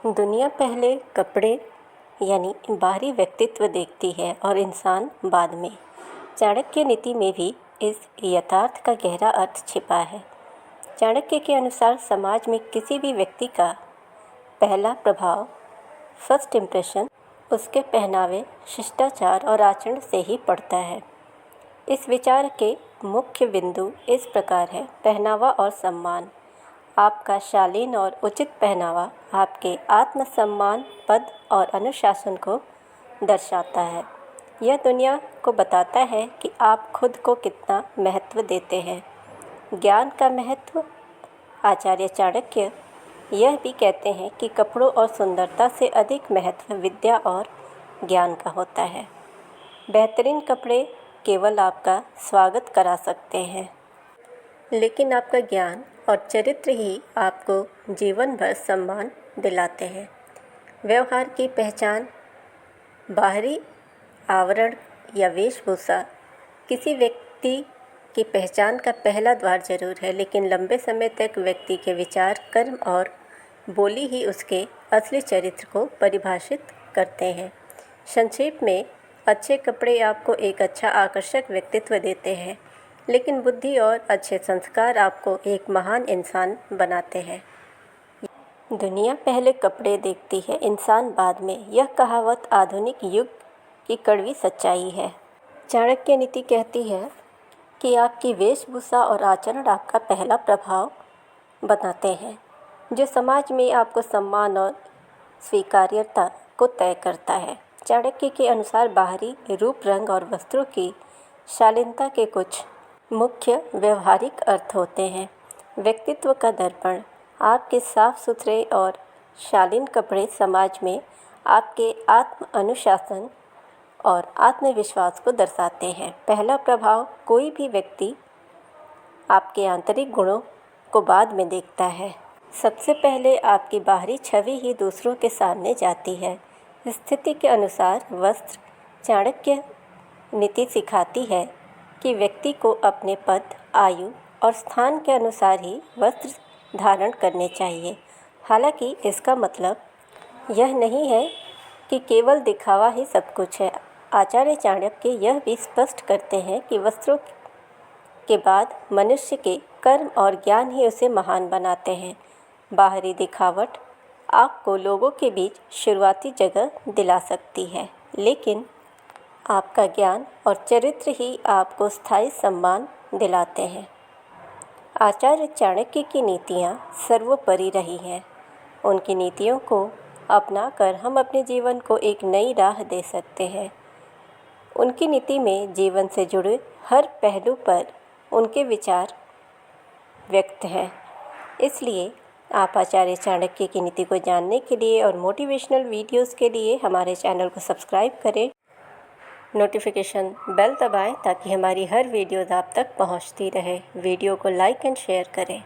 दुनिया पहले कपड़े यानी बाहरी व्यक्तित्व देखती है और इंसान बाद में। चाणक्य नीति में भी इस यथार्थ का गहरा अर्थ छिपा है। चाणक्य के अनुसार समाज में किसी भी व्यक्ति का पहला प्रभाव फर्स्ट इम्प्रेशन उसके पहनावे, शिष्टाचार और आचरण से ही पड़ता है। इस विचार के मुख्य बिंदु इस प्रकार है। पहनावा और सम्मान। आपका शालीन और उचित पहनावा आपके आत्मसम्मान, पद और अनुशासन को दर्शाता है। यह दुनिया को बताता है कि आप खुद को कितना महत्व देते हैं। ज्ञान का महत्व। आचार्य चाणक्य यह भी कहते हैं कि कपड़ों और सुंदरता से अधिक महत्व विद्या और ज्ञान का होता है। बेहतरीन कपड़े केवल आपका स्वागत करा सकते हैं, लेकिन आपका ज्ञान और चरित्र ही आपको जीवन भर सम्मान दिलाते हैं। व्यवहार की पहचान। बाहरी आवरण या वेशभूषा किसी व्यक्ति की पहचान का पहला द्वार जरूर है, लेकिन लंबे समय तक व्यक्ति के विचार, कर्म और बोली ही उसके असली चरित्र को परिभाषित करते हैं। संक्षेप में, अच्छे कपड़े आपको एक अच्छा आकर्षक व्यक्तित्व देते हैं, लेकिन बुद्धि और अच्छे संस्कार आपको एक महान इंसान बनाते हैं। दुनिया पहले कपड़े देखती है, इंसान बाद में। यह कहावत आधुनिक युग की कड़वी सच्चाई है। चाणक्य नीति कहती है कि आपकी वेशभूषा और आचरण आपका पहला प्रभाव बनाते हैं, जो समाज में आपको सम्मान और स्वीकार्यता को तय करता है। चाणक्य के अनुसार बाहरी रूप, रंग और वस्त्रों की शालीनता के कुछ मुख्य व्यवहारिक अर्थ होते हैं। व्यक्तित्व का दर्पण। आपके साफ सुथरे और शालीन कपड़े समाज में आपके आत्म अनुशासन और आत्मविश्वास को दर्शाते हैं। पहला प्रभाव। कोई भी व्यक्ति आपके आंतरिक गुणों को बाद में देखता है। सबसे पहले आपकी बाहरी छवि ही दूसरों के सामने जाती है। स्थिति के अनुसार वस्त्र। चाणक्य नीति सिखाती है कि व्यक्ति को अपने पद, आयु और स्थान के अनुसार ही वस्त्र धारण करने चाहिए। हालांकि इसका मतलब यह नहीं है कि केवल दिखावा ही सब कुछ है। आचार्य चाणक्य यह भी स्पष्ट करते हैं कि वस्त्रों के बाद मनुष्य के कर्म और ज्ञान ही उसे महान बनाते हैं। बाहरी दिखावट आपको लोगों के बीच शुरुआती जगह दिला सकती है, लेकिन आपका ज्ञान और चरित्र ही आपको स्थायी सम्मान दिलाते हैं। आचार्य चाणक्य की नीतियाँ सर्वोपरि रही हैं। उनकी नीतियों को अपनाकर हम अपने जीवन को एक नई राह दे सकते हैं। उनकी नीति में जीवन से जुड़े हर पहलू पर उनके विचार व्यक्त हैं। इसलिए आप आचार्य चाणक्य की नीति को जानने के लिए और मोटिवेशनल वीडियोस के लिए हमारे चैनल को सब्सक्राइब करें। नोटिफिकेशन बेल दबाएं ताकि हमारी हर वीडियो आप तक पहुंचती रहे। वीडियो को लाइक एंड शेयर करें।